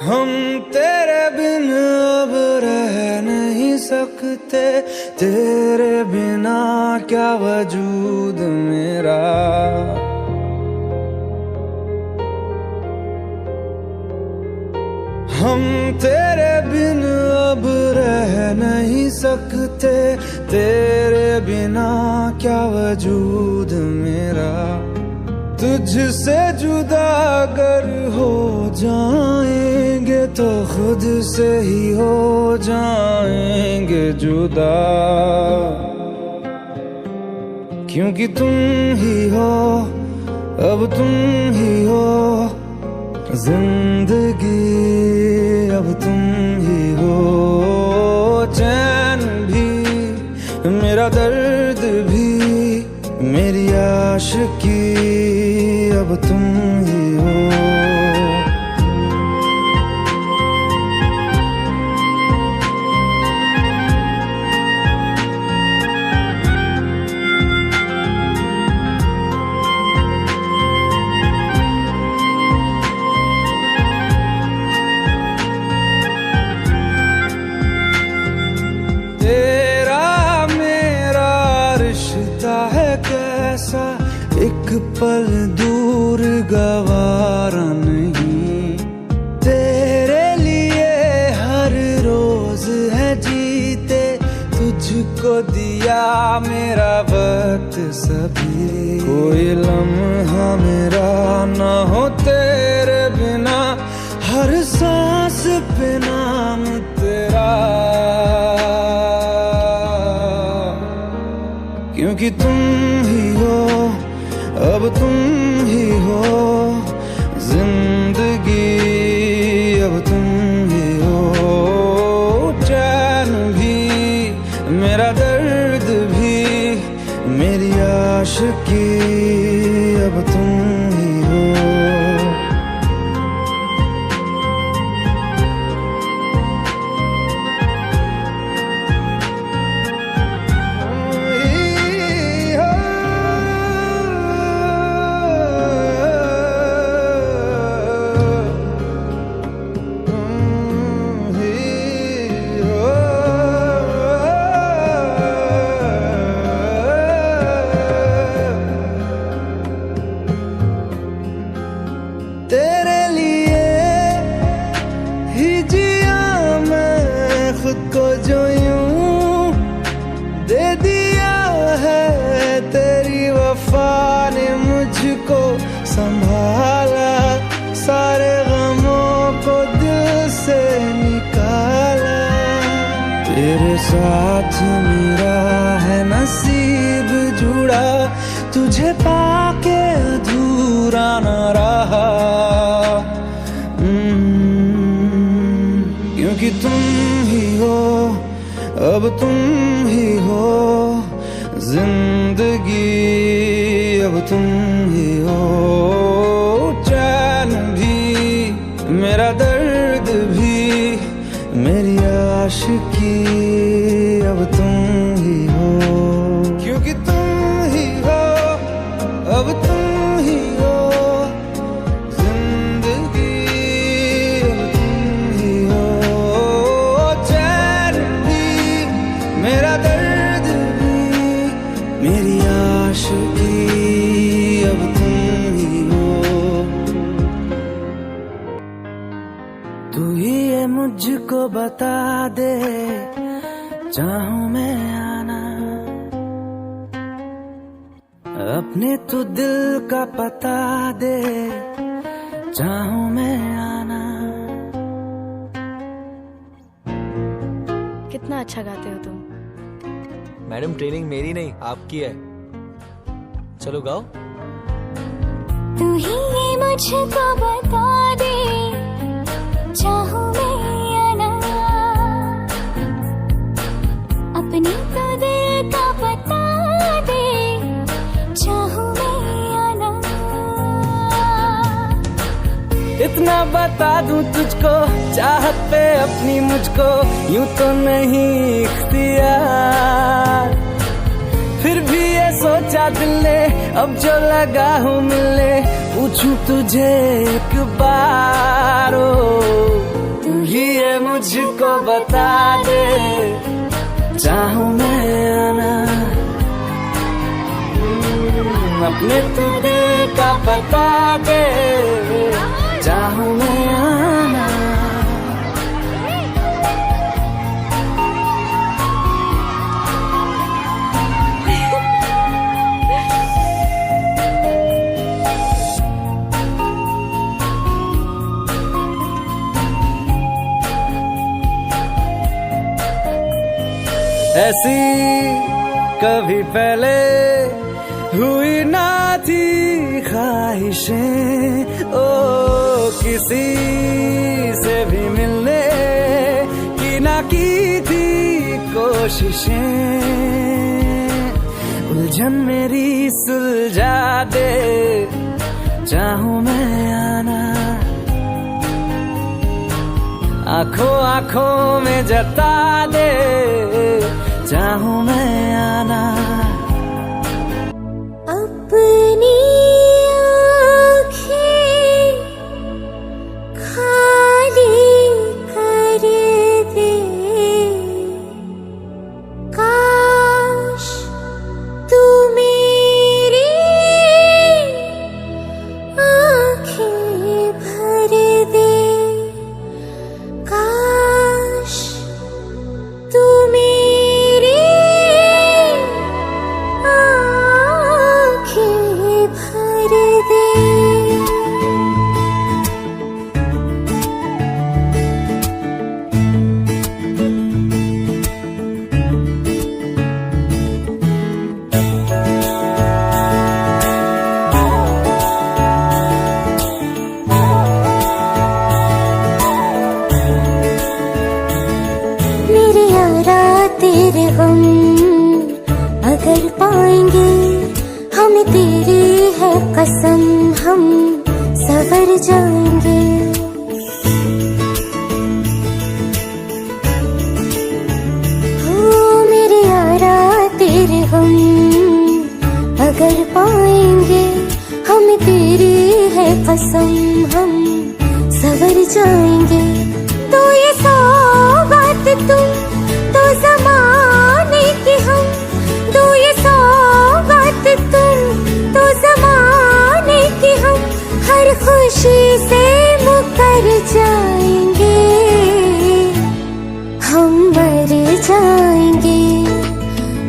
हम तेरे बिन अब रह नहीं सकते, तेरे बिना क्या वजूद मेरा। हम तेरे बिन अब रह नहीं सकते, तेरे बिना क्या वजूद मेरा। तुझसे जुदा अगर हो जाएंगे तो खुद से ही हो जाएंगे जुदा, क्योंकि तुम ही हो, अब तुम ही हो जिंदगी, अब तुम ही हो। चैन भी मेरा दर्द भी मेरी आशिकी, अब तुम ही हो। तेरा मेरा रिश्ता है कैसा, एक पल दूर गवारा नहीं। तेरे लिए हर रोज है जीते, तुझको दिया मेरा वक्त सभी। कोई लम्हा मेरा ना हो तेरे बिना, हर सांस पे नाम तेरा, क्योंकि तुम ही हो, अब तुम ही हो जिंदगी, अब तुम ही हो। चैन भी मेरा दर्द भी मेरी आशिकी, अब तुम ही हो। तेरे लिए ही जिया मैं खुद को, जो यूं दे दिया है तेरी वफा ने मुझको संभाला। सारे गमों को दिल से निकाला, तेरे साथ मेरा है नसीब जुड़ा, तुझे पाके अधूरा न रहा। क्योंकि तुम ही हो, अब तुम ही हो जिंदगी, अब तुम ही हो। चैन भी मेरा दर्द भी मेरी आशिकी, अब तुम ही हो। क्योंकि तुम ही हो, अब तुम ही हो जिंदगी, अब तुम ही हो। चैन भी मेरा दर्द भी मेरी आशिकी, अब तुम ही हो। तू ही ये मुझको बता दे, चाहूं मैं आना, अपने तू दिल का पता दे, चाहूं मैं आना। कितना अच्छा गाते हो तुम। मैडम ट्रेनिंग मेरी नहीं आपकी है, चलो गाओ। तू ही ये मुझको बता दे, चाहूं मैं आना, अपनी तो दिल का पता दे, चाहूं मैं आना। इतना बता दूं तुझको, चाहत पे अपनी मुझको यूं तो नहीं इख्तियार। फिर भी ये सोचा दिल ने, अब जो लगा हूँ मिलने, पूछूं तुझे एक बार। ओ मुझको बता दे, चाहूं मैं आना अपने तू दिल का बता दे, चाहूं मैं आना। ऐसी कभी पहले हुई ना थी ख्वाहिशें, ओ किसी से भी मिलने की ना की थी कोशिशें, उलझन मेरी सुलझा दे, चाहूं मैं आना आंखों आंखों में जता दे, चाहूं मैं आना। अपनी आँखें खाली कर दे, काश तू मेरी आँखें भर दे, काश तू मेरी आँखें भर दे। मेरे यारा तेरे गम अगर पाएंगे, हमें तेरी है कसम, हम सवर जाएंगे। हो मेरे यारा तेरे गम अगर पाएंगे, हमें तेरी है कसम, हम सवर जाएंगे। तो ये सौगात तुम तो ज़माने की हम, तो ये सौगात तुम तो ज़माने की हम, हर खुशी से मुकर जाएंगे, हम मर जाएंगे,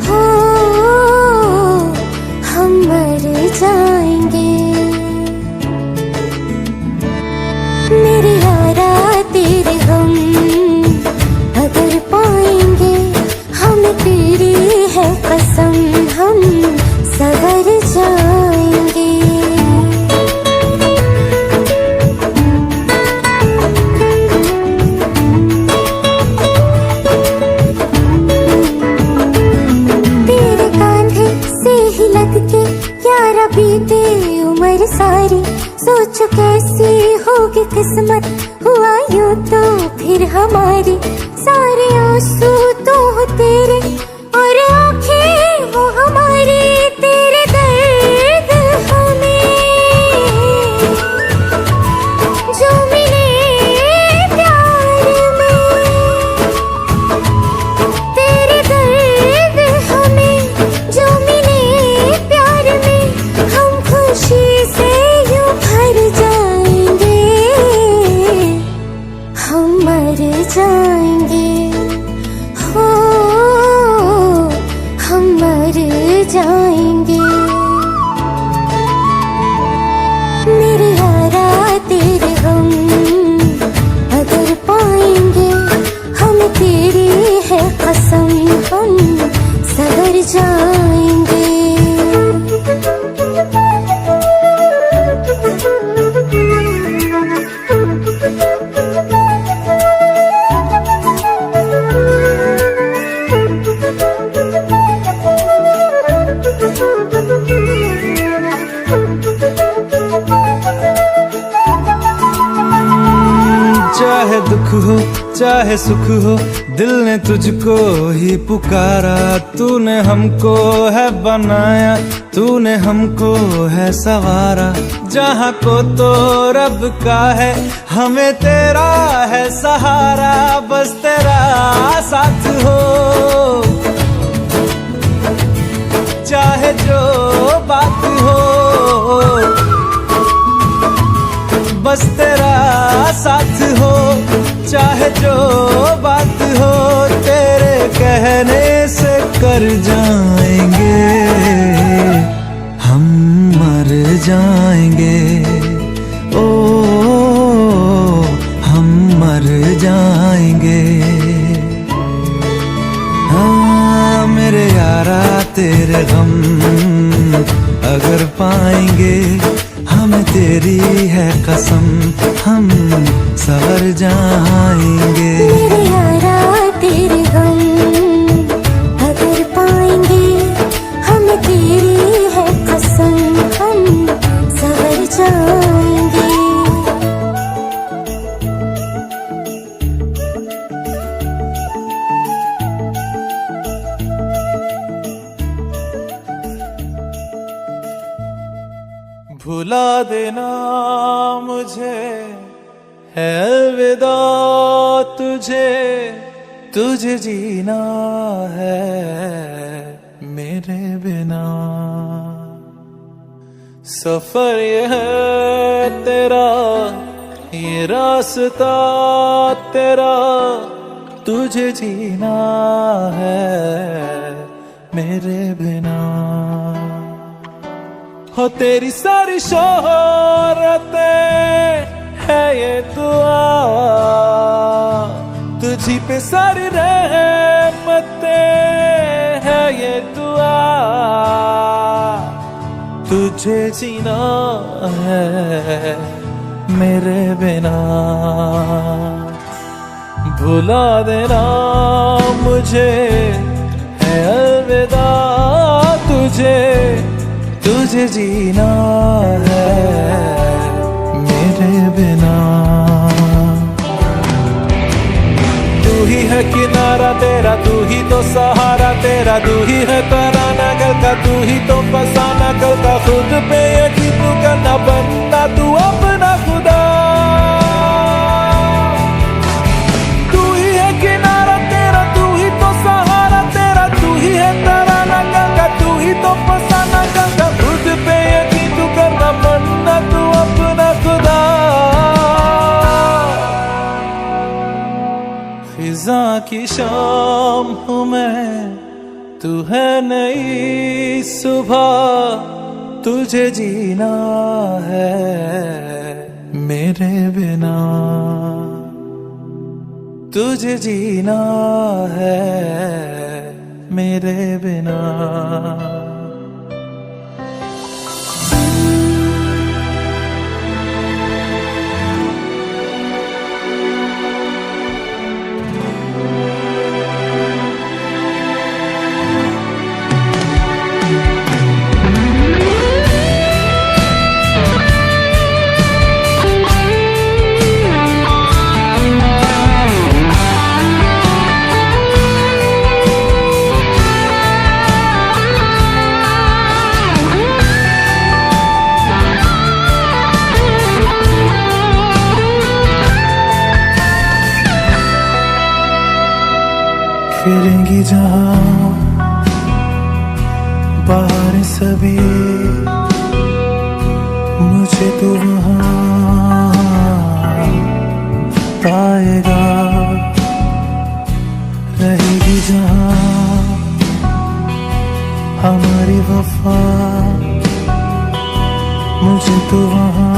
हो हम मर जाएंगे। मेरे यारा तेरे गम अगर पाएंगे, हमें तेरी है कसम, हम सवर जाएंगे। तेरे कांधे से ही लग के यारा बीते उम्र सारी, सोचो कैसी होगी किस्मत, हुआ यूं तो फिर हमारी, सारे आंसू तो हो तेरे और आंखें हो हमारी, तेरे दर्द हमें जो मिले प्यार में, तेरे दर्द हमें जो मिले प्यार में, हम खुशी से यूं भर जाएंगे, हम मर जाएंगे, हो हम मर जाएंगे। मेरे यारा तेरे गम अगर पाएंगे, हमें तेरी है कसम, हम सवर जाएंगे। चाहे दुख हो चाहे सुख हो, दिल ने तुझको ही पुकारा, तूने हमको है बनाया, तूने हमको है सवारा, जहाँ को तो रब का है, हमें तेरा है सहारा, बस तेरा साथ हो। चाहे जो बात हो, बस तेरा साथ हो। चाहे जो बात हो, तेरे कहने से कर जाएंगे, हम मर जाएंगे। ओ हम मर जाएंगे। हाँ मेरे यारा तेरे गम अगर पाएंगे, हमें तेरी है कसम, हम सवर जाएंगे। मेरे यारा तेरे गम अगर पाएंगे, हमें तेरी है कसम, हम सवर जाएंगे। भुला देना मुझे है अलविदा तुझे, तुझे जीना है मेरे बिना। सफर ये है तेरा, ये रास्ता तेरा, तुझे जीना है मेरे बिना। हो तेरी सारी शोहरतें है ये दुआ, तुझी पे सारी रहमतें है ये दुआ, तुझे जीना है मेरे बिना। भुला देना मुझे है अलविदा तुझे, तुझे जीना है मेरे बिना। तू ही है किनारा तेरा, तू ही तो सहारा तेरा, तू ही है तराना गल का, तू ही तो फसाना गल का। खुद पे यकीन तू करना बनता तू अपना खुदा। तू ही है किनारा तेरा, तू ही तो सहारा तेरा, तू ही है तराना गल का, तू ही तो फसाना गल का। खुद पे यकीन तू करना बनना तू अपना खुदा। फिजा की शाम हूँ मैं, तू है नई सुबह, तुझे जीना है मेरे बिना, तुझे जीना है मेरे बिना। फिरेंगी जहाँ बाहर सभी, मुझे तो वहाँ पाएगा। रहेगी जहाँ हमारी वफा, मुझे तो वहाँ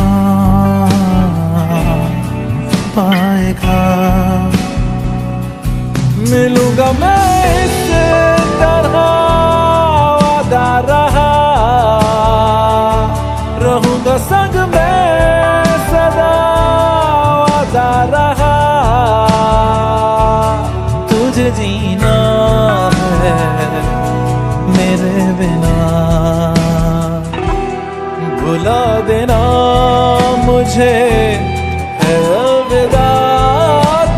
पाएगा। मिलूंगा मैं इस तरह वादा रहा, रहूंगा संग में सदा वादा रहा। तुझे जीना है मेरे बिना, भुला देना मुझे है अलविदा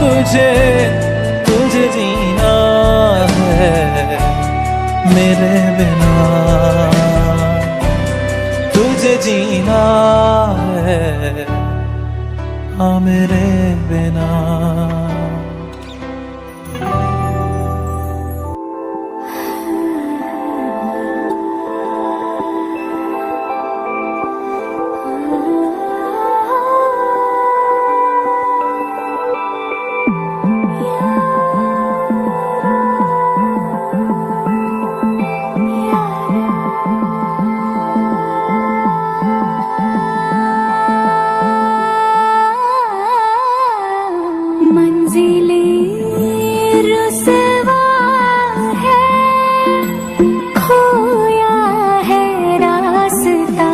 तुझे, तुझे जीना है मेरे बिना, तुझे जीना था मेरे बिना। मंजिलें रुसवा है, खोया है रास्ता।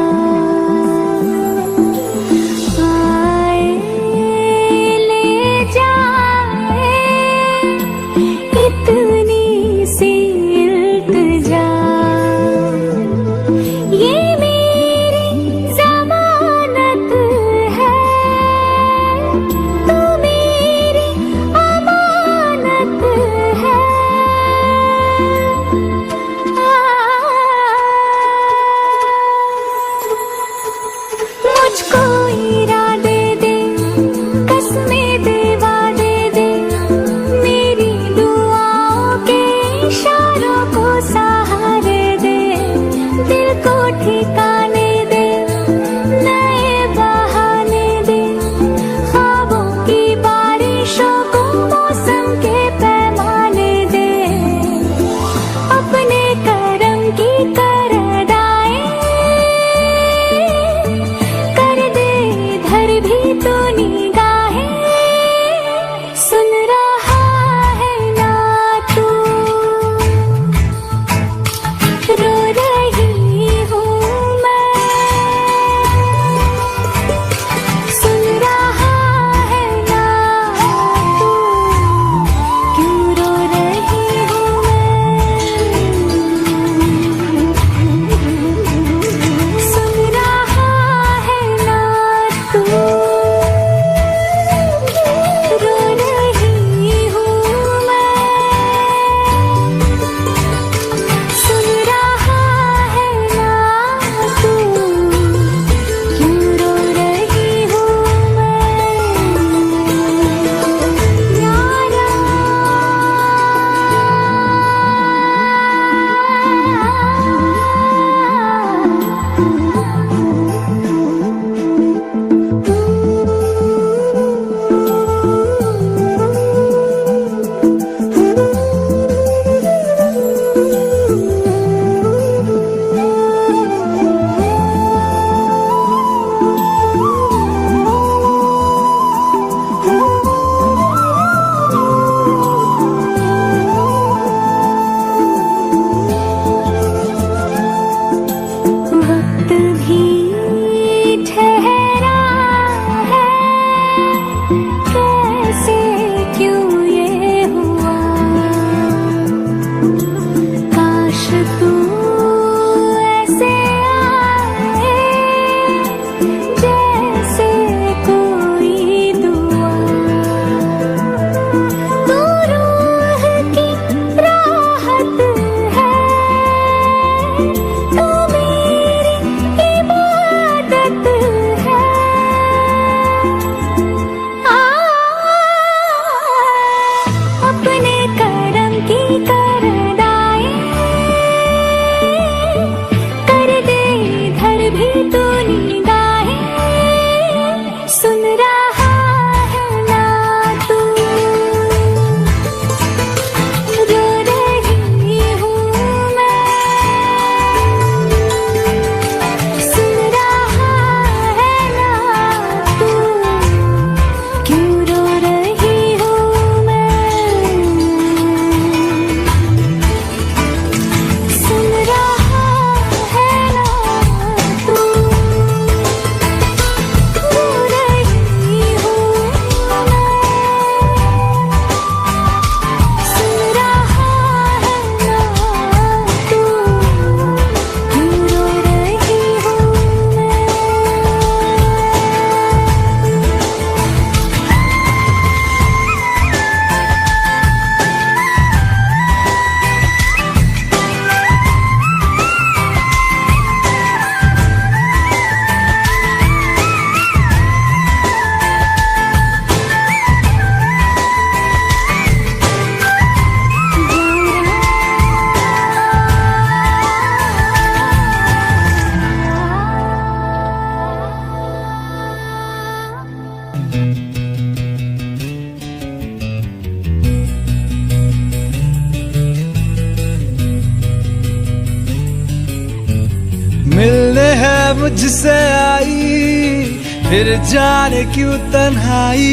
मुझसे आई, फिर जाने क्यों तन्हाई,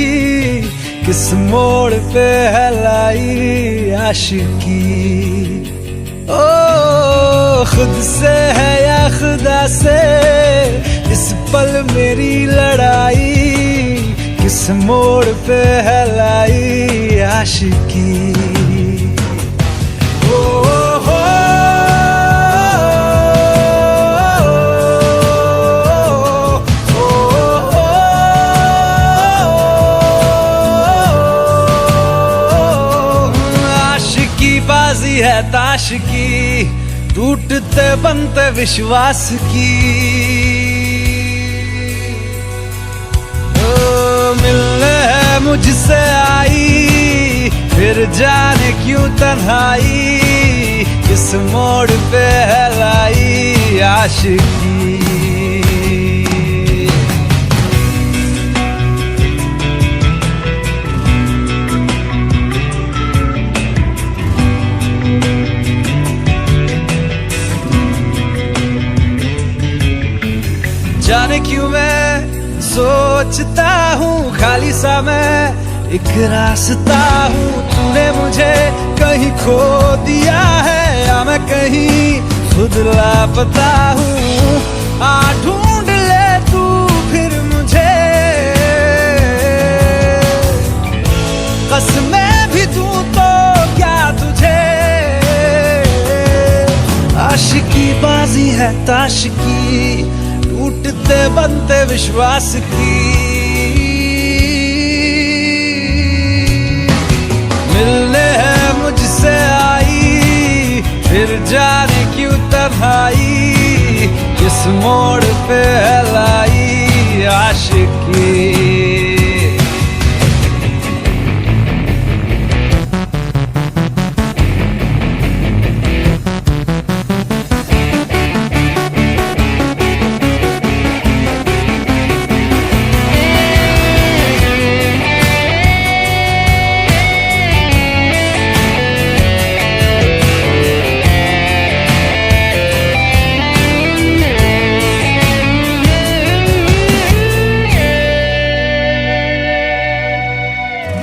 किस मोड़ पे है लाई आशिकी। ओ खुद से है या खुदा से, इस पल मेरी लड़ाई, किस मोड़ पे है लाई आशिकी। बाजी है ताश की, टूटते बनते विश्वास की। मिलने है मुझसे आई, फिर जाने क्यों तन्हाई, किस मोड़ पे है लाई आशिकी। जाने क्यों मैं सोचता हूँ खाली सा मैं एक रास्ता हूँ, तूने मुझे कहीं खो दिया है या मैं कहीं खुद लापता हूँ। आ ढूंढ ले तू फिर मुझे, कसमें भी दूं तो क्या तुझे। आशिकी बाजी है ताश की, टूटते बनते विश्वास की। मिलने है मुझसे आई, फिर जाने क्यों तन्हाई, किस मोड़ पे है लाई आशिकी।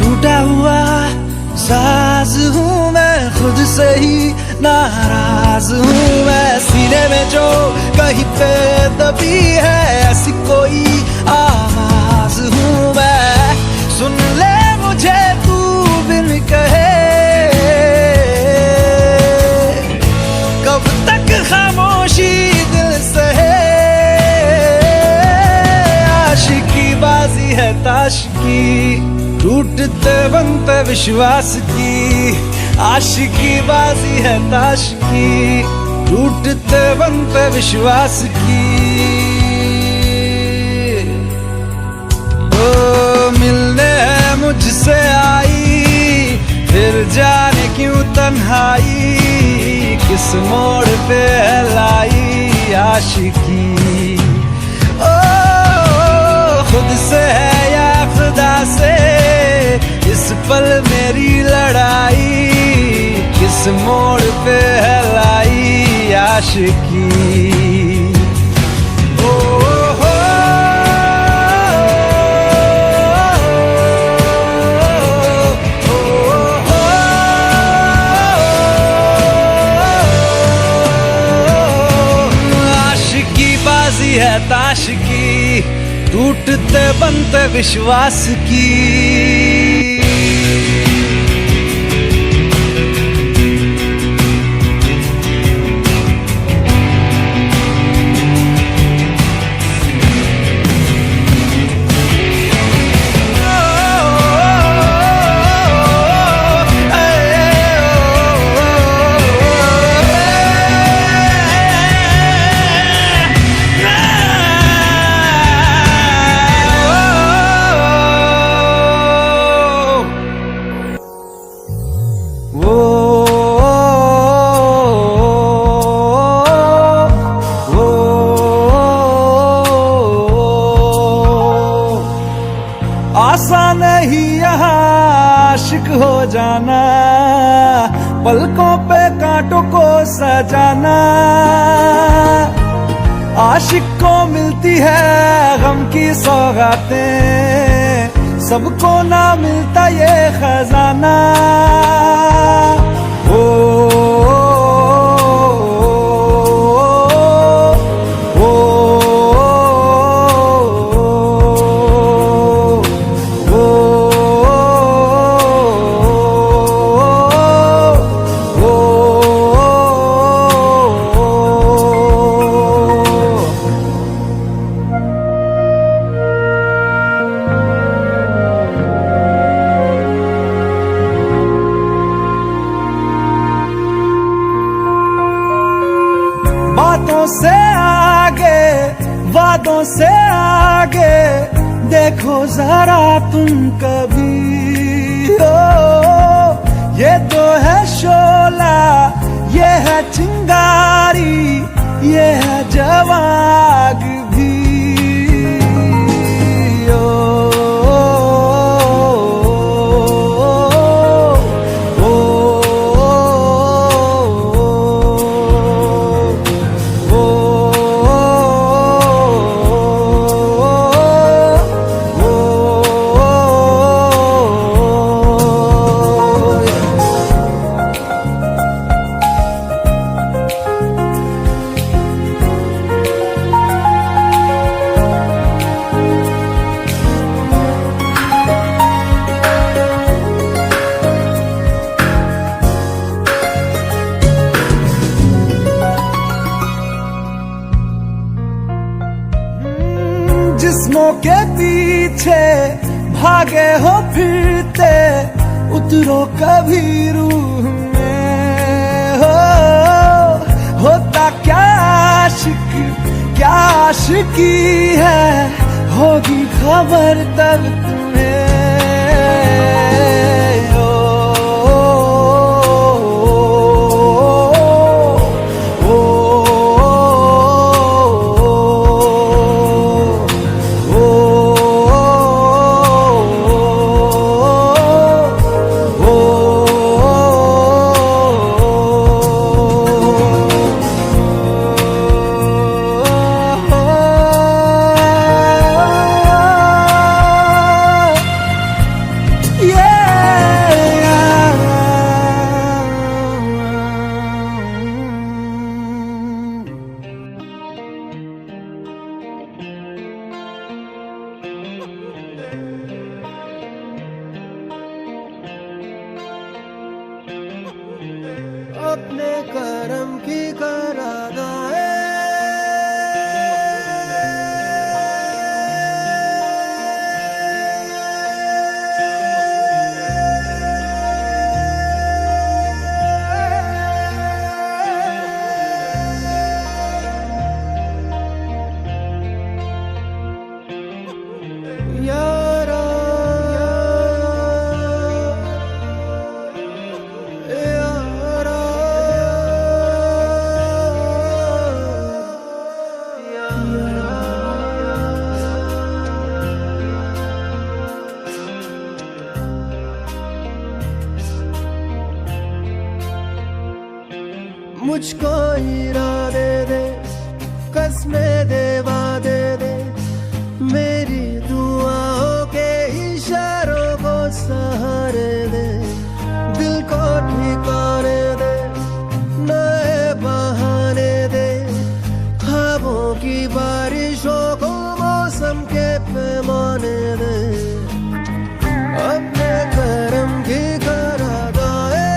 टूटा हुआ साज हूँ मैं, खुद से ही नाराज हूँ मैं। सीने में जो कहीं पे दबी है ऐसी कोई आवाज हूँ मैं। सुन ले मुझे तू बिन कहे, कब तक खामोशी दिल सहे। आशिकी बाजी है ताश की, टूटते बनते विश्वास की। आशिकी बाजी है ताश की, टूटते बनते विश्वास की। ओ मिलने है मुझसे आई, फिर जाने क्यों तन्हाई, किस मोड़ पे है लाई आशिकी। ओ खुद से है या खुदा से, इस पल मेरी लड़ाई, किस मोड़ पे है लाई आशिकी। ओ हो आशिकी बाजी है ताश की, टूटते बनते विश्वास की। आसान नहीं यहाँ आशिक हो जाना, पलकों पे कांटों को सजाना। आशिक सबको मिलती है गम की सौगातें, सबको ना मिलता ये खजाना। ओ, बातों से आगे, वादों से आगे देखो जरा तुम कभी। ओ, ये तो है शोला, ये है चिंगारी, ये है जवाग भी। जिस्मों के पीछे भागे हो फिरते, उतरो कभी रूह में। होता क्या आशिक, क्या आशिकी है, होगी खबर तब तुम्हें। अपने करम की करादाए, यारा मुझको इरादे दे, कसमें दे, वादे दे, मेरी दुआओं के इशारों को सहारे दे, दिल को ठिकाने दे, नए बहाने दे, ख्वाबों की बारिशों को मौसम के पैमाने दे। अपने करम की करादाए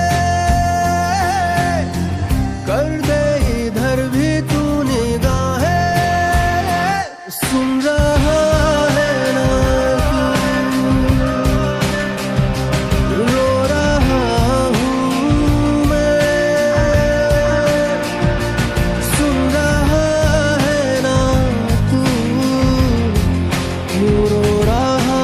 कर दे, इधर भी तू निगाहें, सुन रहा है ना तू, रो रहा हूँ मैं, सुन रहा है ना तू, रो रहा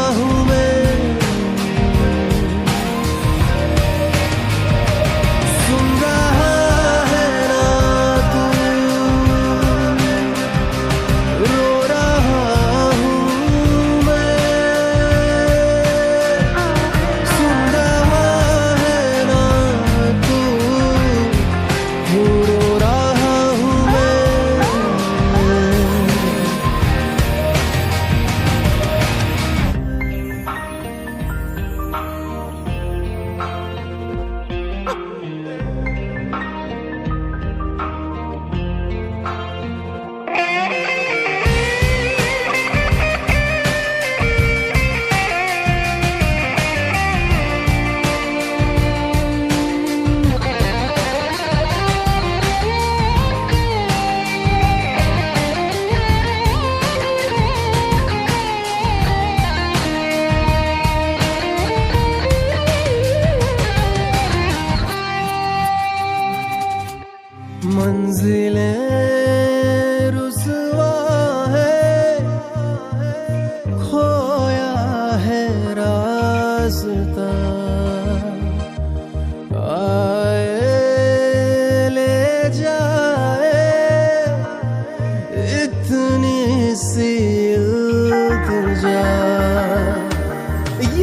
रास्ता आए ले जाए इतनी सी इल्तिजा,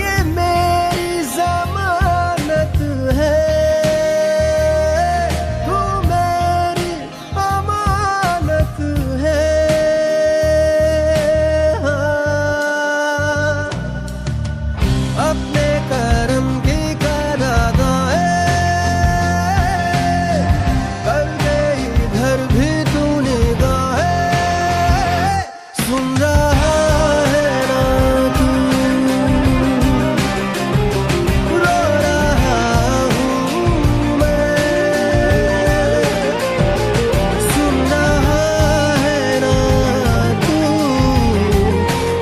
ये मेरी जमानत है, तू मेरी अमानत है। हाँ, अपने करम की करादाए कर दे इधर भी तू निगाहें, सुन रहा है ना तू, रो रहा हूँ मैं, सुन रहा है ना तू,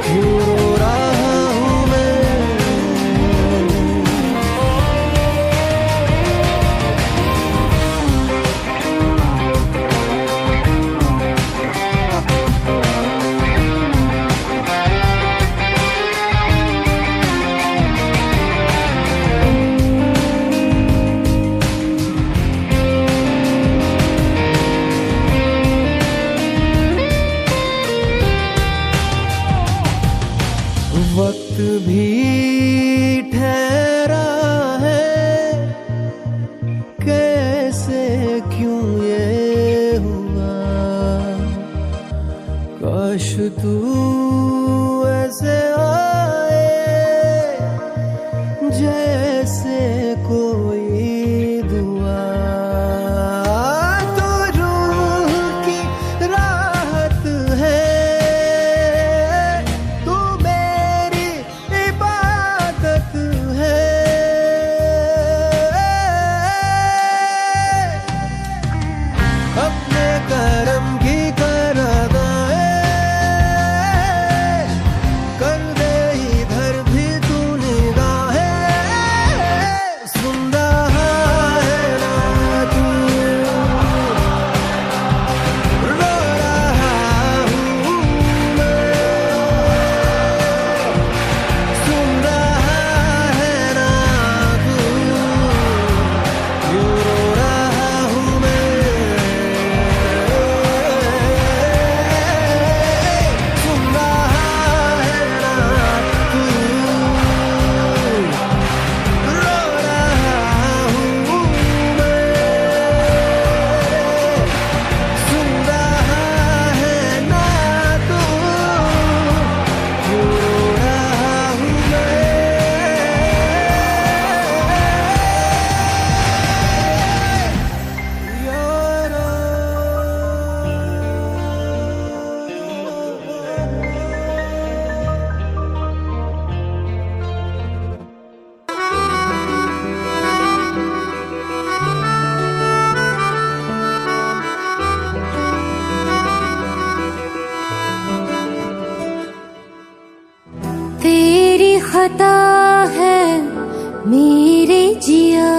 क्यों रो रहा हूँ मैं। वक्त भी ठहरा है, कैसे क्यों ये हुआ, काश तू ऐसे आए जैसे कोई दुआ, तो रूह की राहत है, तू मेरी इबादत है। अपने करम की करादाए कर दे इधर भी तू निगाहें, सुन रहा है ना तू, रो रहा हूँ मैं, सुन रहा है ना तू, क्यों रो रहा हूँ मैं, सुन रहा है ना तू, रो रहा हूँ मैं, सुन रहा है ना तू, क्यों रो रहा हूँ मैं। तेरी खता है मेरे जिया,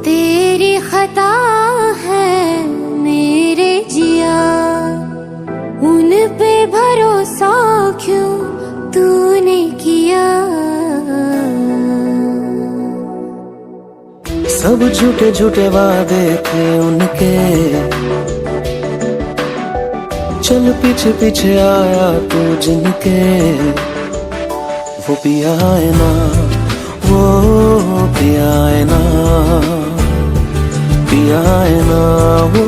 तेरी खता है मेरे जिया, उन पे भरोसा क्यों तूने किया। सब झूठे झूठे वादे थे उनके, चल पीछे पीछे आया तू जिनके, वो पिया है ना, वो पिया है ना, पिया है ना, वो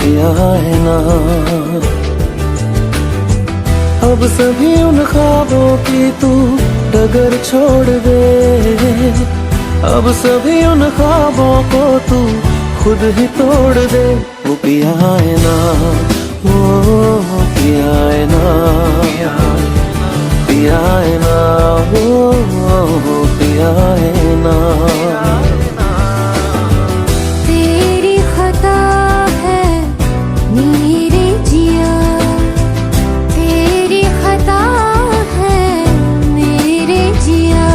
पिया है ना। अब सभी उन ख्वाबों की तू डगर छोड़ दे, अब सभी उन ख्वाबों को तू खुद ही तोड़ दे। वो पिया है ना, वो पिया है ना, पिया है ना, वो पिया है ना। तेरी खता है मेरे जिया, तेरी खता है मेरे जिया।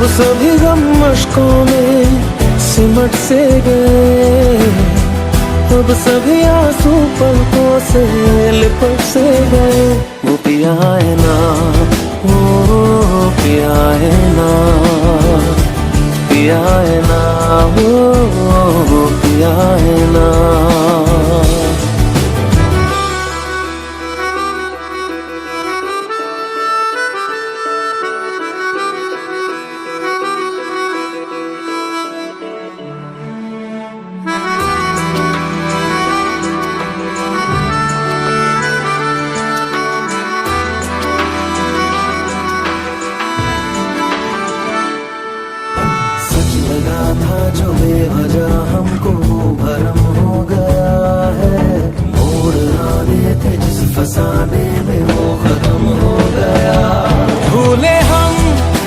अब सभी गम मशकों में सिमट से गए, अब सभी आंसू पलकों से लिपट से गए। वो पिया है ना, वो पिया है ना, पिया है ना, वो पिया है ना। सच लगा था जो बेवजह हमको भरम हो गया है, मोड़ आने थे जिस फसाने में वो खत्म हो गया। भूले हम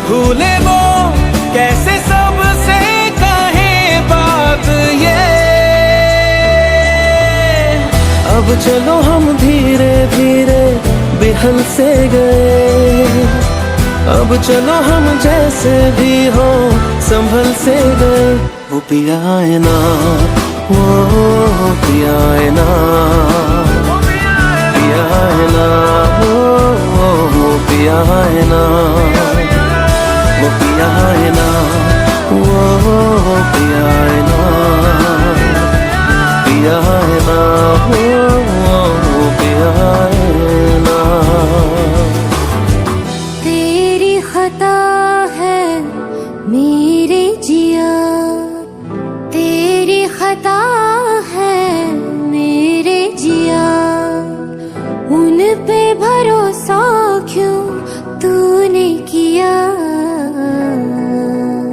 भूले वो, कैसे सबसे कहे बात ये। अब चलो हम धीरे धीरे बिहल से गए, अब चलो हम जैसे भी हो संभल से गए। वो पिया है ना, वो पिया है ना, पिया है ना, वो पिया है ना, वो पिया है ना, वो पिया है ना, पिया है ना, वो पिया है ना। तेरी खता